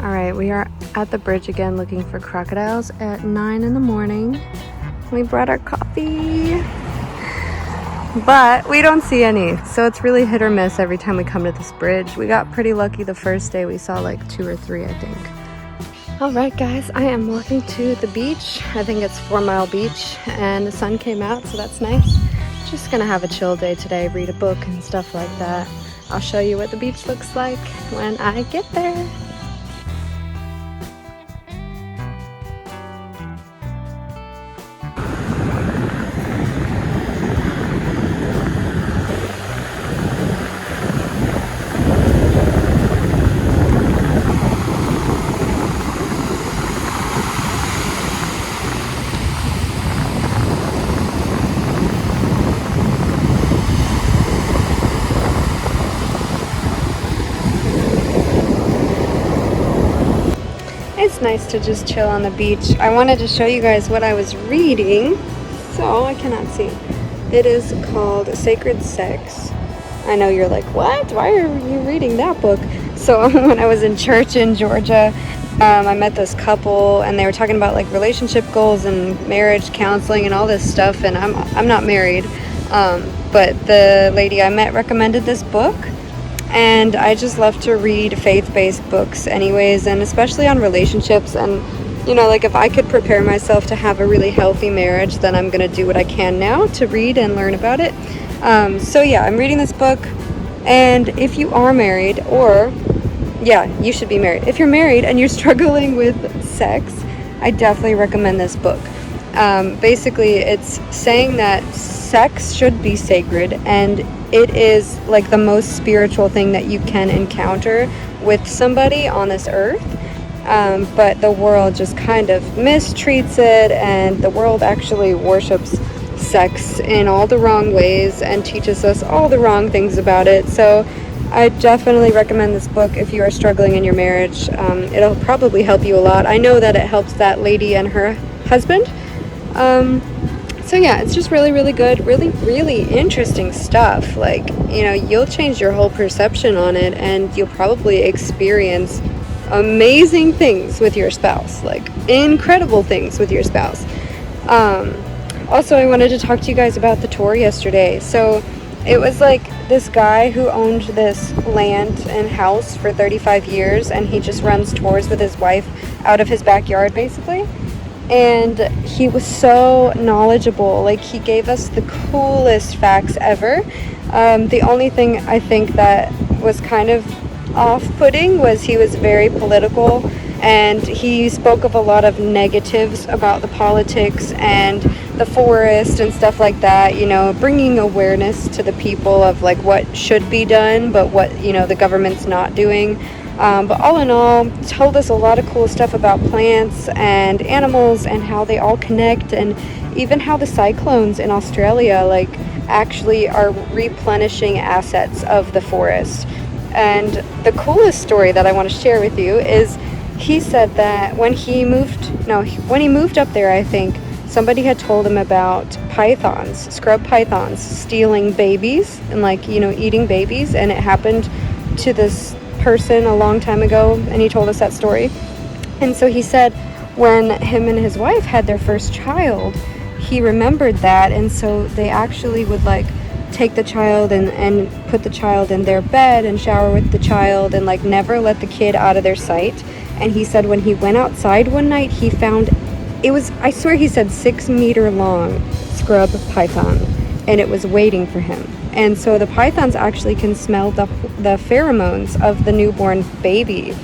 All right, we are at the bridge again looking for crocodiles at 9 in the morning. We brought our coffee, but we don't see any. So it's really hit or miss every time we come to this bridge. We got pretty lucky the first day. We saw like 2 or 3, I think. All right, guys, I am walking to the beach. I think it's 4 Mile Beach, and the sun came out, so that's nice. Just gonna have a chill day today, read a book and stuff like that. I'll show you what the beach looks like when I get there. It's nice to just chill on the beach. I wanted to show you guys what I was reading. So I cannot see. It is called Sacred Sex. I know you're like, what? Why are you reading that book? So when I was in church in Georgia, I met this couple and they were talking about like relationship goals and marriage counseling and all this stuff. And I'm not married, but the lady I met recommended this book. And I just love to read faith-based books anyways, and especially on relationships. And, you know, like if I could prepare myself to have a really healthy marriage, then I'm going to do what I can now to read and learn about it. So yeah, I'm reading this book. And if you are married, or, yeah, you should be married. If you're married and you're struggling with sex, I definitely recommend this book. Basically, it's saying that sex should be sacred, and it is like the most spiritual thing that you can encounter with somebody on this earth. But the world just kind of mistreats it, and the world actually worships sex in all the wrong ways and teaches us all the wrong things about it. So I definitely recommend this book if you are struggling in your marriage. It'll probably help you a lot. I know that it helps that lady and her husband. So yeah, it's just really, really good, really, really interesting stuff. Like, you know, you'll change your whole perception on it, and you'll probably experience amazing things with your spouse, like incredible things with your spouse. Also, I wanted to talk to you guys about the tour yesterday. So it was like this guy who owned this land and house for 35 years, and he just runs tours with his wife out of his backyard, basically. And he was so knowledgeable. Like, he gave us the coolest facts ever. The only thing I think that was kind of off-putting was he was very political, and he spoke of a lot of negatives about the politics and the forest and stuff like that, you know, bringing awareness to the people of like what should be done, but what, you know, the government's not doing. But all in all, told us a lot of cool stuff about plants and animals and how they all connect, and even how the cyclones in Australia like actually are replenishing assets of the forest. And the coolest story that I want to share with you is he said that when he moved up there, I think somebody had told him about pythons, scrub pythons, stealing babies and like, you know, eating babies, and it happened to this person a long time ago, and he told us that story. And so he said when him and his wife had their first child, he remembered that, and so they actually would like take the child and put the child in their bed and shower with the child and like never let the kid out of their sight. And he said when he went outside one night, he found, it was, I swear he said 6-meter long scrub python, and it was waiting for him. And so the pythons actually can smell the pheromones of the newborn baby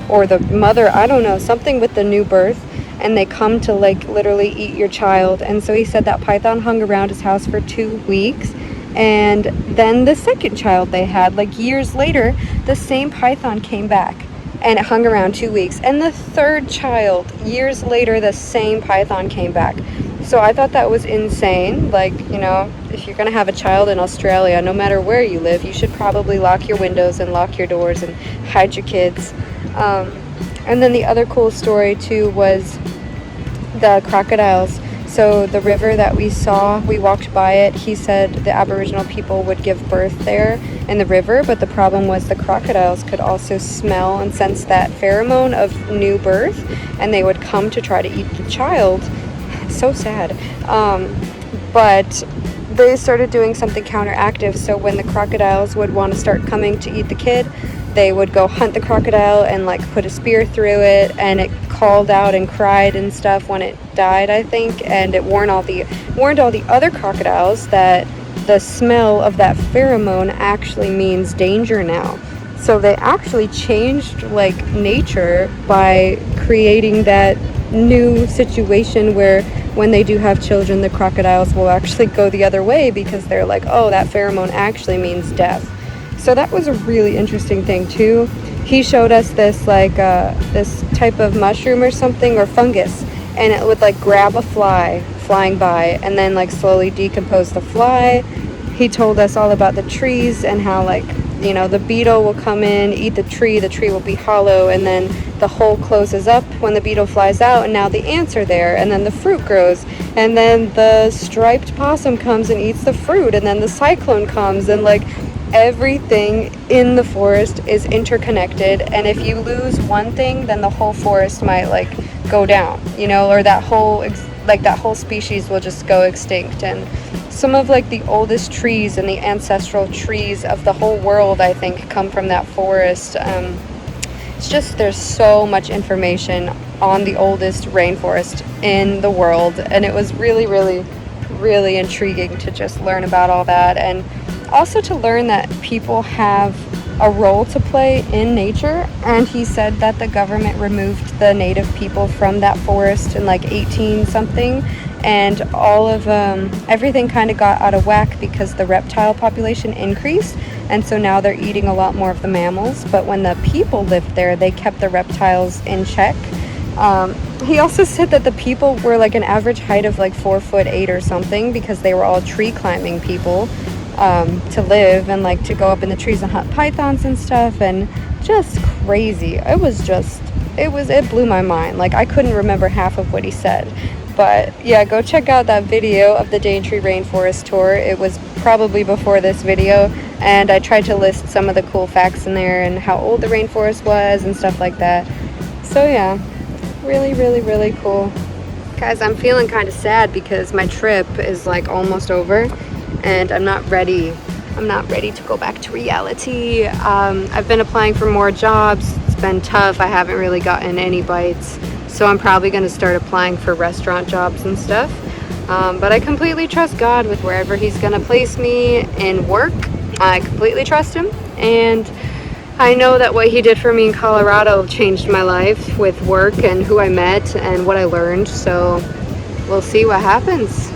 or the mother, I don't know, something with the new birth, and they come to like literally eat your child. And so he said that python hung around his house for 2 weeks, and then the second child they had, like years later, the same python came back and it hung around 2 weeks, and the third child, years later, the same python came back. So I thought that was insane. Like, you know, if you're going to have a child in Australia, no matter where you live, you should probably lock your windows and lock your doors and hide your kids. And then the other cool story too was the crocodiles. So the river that we saw, we walked by it. He said the Aboriginal people would give birth there in the river, but the problem was the crocodiles could also smell and sense that pheromone of new birth, and they would come to try to eat the child. So sad. But they started doing something counteractive. So when the crocodiles would want to start coming to eat the kid, they would go hunt the crocodile and like put a spear through it, and it called out and cried and stuff when it died, I think, and it warned all the other crocodiles that the smell of that pheromone actually means danger now. So they actually changed like nature by creating that new situation where when they do have children, the crocodiles will actually go the other way because they're like, oh, that pheromone actually means death. So that was a really interesting thing too. He showed us this like this type of mushroom or something, or fungus, and it would like grab a fly flying by and then like slowly decompose the fly. He told us all about the trees and how like, you know, the beetle will come in, eat the tree will be hollow, and then the hole closes up when the beetle flies out, and now the ants are there, and then the fruit grows, and then the striped possum comes and eats the fruit, and then the cyclone comes, and like everything in the forest is interconnected, and if you lose one thing, then the whole forest might like go down, you know, or that whole species will just go extinct. And some of like the oldest trees and the ancestral trees of the whole world, I think, come from that forest. It's just, there's so much information on the oldest rainforest in the world, and it was really, really, really intriguing to just learn about all that, and also to learn that people have a role to play in nature. And he said that the government removed the native people from that forest in like 18 something, and all of everything kind of got out of whack because the reptile population increased, and so now they're eating a lot more of the mammals. But when the people lived there, they kept the reptiles in check. He also said that the people were like an average height of like 4'8" or something, because they were all tree climbing people to live and like to go up in the trees and hunt pythons and stuff, and just crazy. It blew my mind. Like I couldn't remember half of what he said. But yeah, go check out that video of the Daintree Rainforest tour. It was probably before this video, and I tried to list some of the cool facts in there and how old the rainforest was and stuff like that. So yeah, really, really, really cool. Guys, I'm feeling kind of sad because my trip is like almost over, and I'm not ready to go back to reality. I've been applying for more jobs. It's been tough. I haven't really gotten any bites. So I'm probably going to start applying for restaurant jobs and stuff. But I completely trust God with wherever he's going to place me in work. I completely trust him. And I know that what he did for me in Colorado changed my life with work and who I met and what I learned. So we'll see what happens.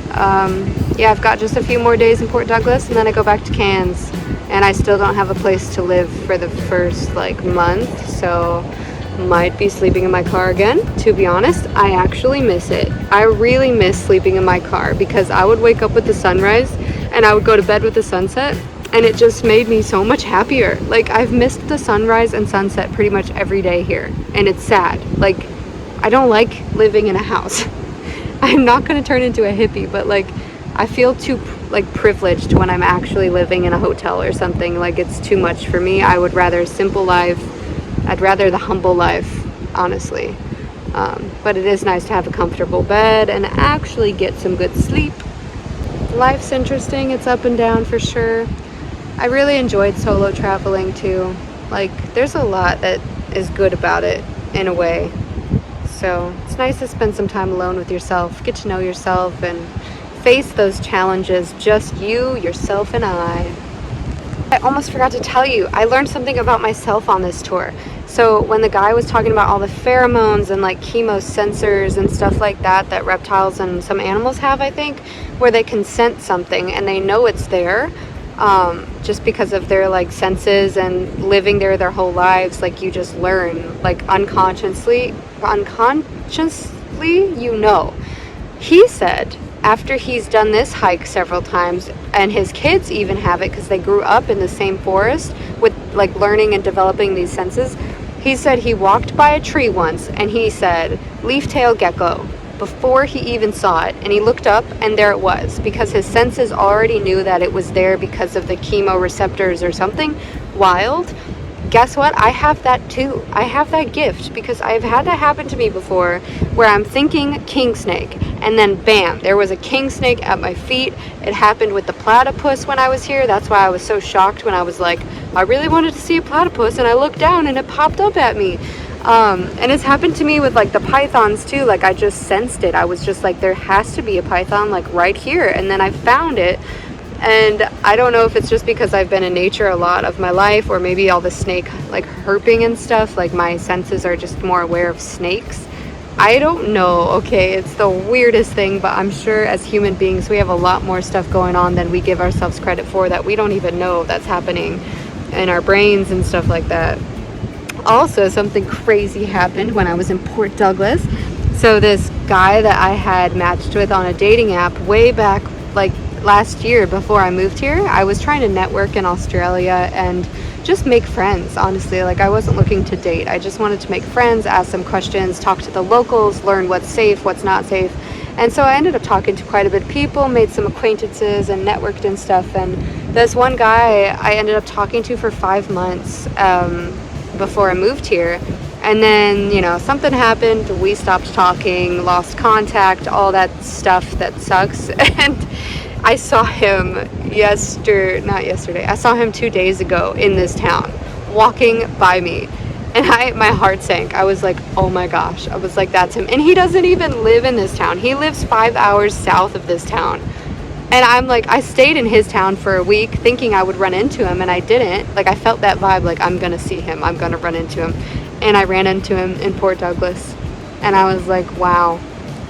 Yeah, I've got just a few more days in Port Douglas, and then I go back to Cairns. And I still don't have a place to live for the first like month. So might be sleeping in my car again. To be honest, I actually miss it. I really miss sleeping in my car, because I would wake up with the sunrise and I would go to bed with the sunset, and it just made me so much happier. Like I've missed the sunrise and sunset pretty much every day here, and it's sad. Like I don't like living in a house. I'm not going to turn into a hippie, but like I feel too like privileged when I'm actually living in a hotel or something. Like it's too much for me. I would rather a simple life. I'd rather the humble life, honestly. But it is nice to have a comfortable bed and actually get some good sleep. Life's interesting. It's up and down for sure. I really enjoyed solo traveling too. Like there's a lot that is good about it in a way. So it's nice to spend some time alone with yourself, get to know yourself, and face those challenges, just you, yourself, and I almost forgot to tell you, I learned something about myself on this tour. So when the guy was talking about all the pheromones and like chemosensors and stuff like that reptiles and some animals have, I think, where they can sense something and they know it's there, just because of their like senses and living there their whole lives. Like you just learn, like unconsciously, you know. He said after he's done this hike several times, and his kids even have it because they grew up in the same forest with like learning and developing these senses. He said he walked by a tree once and he said leaf-tail gecko, before he even saw it, and he looked up and there it was, because his senses already knew that it was there because of the chemoreceptors or something wild. Guess what? I have that too. I have that gift, because I've had that happen to me before, where I'm thinking king snake, and then bam, there was a king snake at my feet. It happened with the platypus when I was here. That's why I was so shocked when I was like, I really wanted to see a platypus, and I looked down and it popped up at me. And it's happened to me with like the pythons too. Like I just sensed it. I was just like, there has to be a python like right here, and then I found it. And I don't know if it's just because I've been in nature a lot of my life, or maybe all the snake like herping and stuff, like my senses are just more aware of snakes. I don't know, okay, it's the weirdest thing, but I'm sure as human beings we have a lot more stuff going on than we give ourselves credit for, that we don't even know that's happening in our brains and stuff like that. Also, something crazy happened when I was in Port Douglas. So this guy that I had matched with on a dating app way back like last year before I moved here, I was trying to network in Australia and just make friends, honestly. Like I wasn't looking to date. I just wanted to make friends, ask some questions, talk to the locals, learn what's safe, what's not safe. And so I ended up talking to quite a bit of people, made some acquaintances and networked and stuff. And this one guy I ended up talking to for 5 months before I moved here. And then, you know, something happened. We stopped talking, lost contact, all that stuff that sucks. And I saw him I saw him 2 days ago in this town, walking by me. And my heart sank. I was like, oh my gosh. I was like, that's him. And he doesn't even live in this town. He lives 5 hours south of this town. And I'm like, I stayed in his town for a week thinking I would run into him, and I didn't. Like, I felt that vibe, like, I'm going to see him. I'm going to run into him. And I ran into him in Port Douglas. And I was like, wow,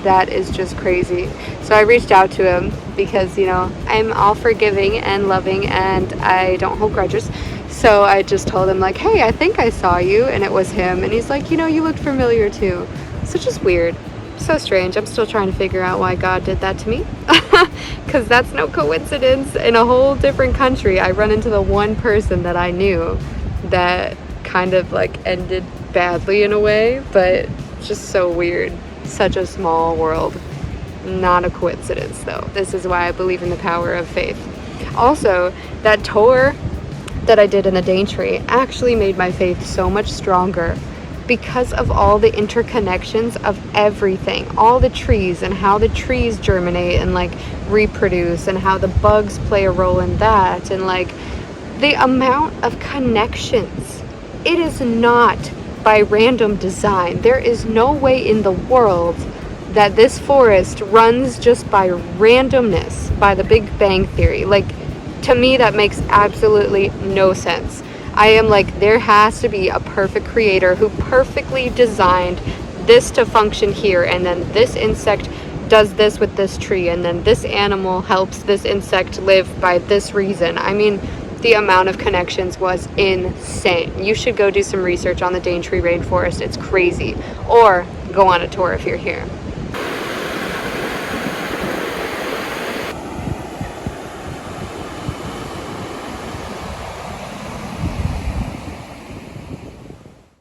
that is just crazy. So I reached out to him because, you know, I'm all forgiving and loving and I don't hold grudges. So I just told him like, hey, I think I saw you. And it was him. And he's like, you know, you looked familiar too. So just weird. So strange. I'm still trying to figure out why God did that to me. Because that's no coincidence. In a whole different country, I run into the one person that I knew that kind of like ended badly in a way. But just so weird. Such a small world. Not a coincidence though. This is why I believe in the power of faith. Also, that tour that I did in the Daintree actually made my faith so much stronger because of all the interconnections of everything, all the trees and how the trees germinate and like reproduce and how the bugs play a role in that, and like the amount of connections. It is not by random design. There is no way in the world that this forest runs just by randomness, by the Big Bang Theory. Like, to me, that makes absolutely no sense. I am like, there has to be a perfect creator who perfectly designed this to function here, and then this insect does this with this tree, and then this animal helps this insect live by this reason. I mean, the amount of connections was insane. You should go do some research on the Daintree rainforest. It's crazy. Or go on a tour if you're here.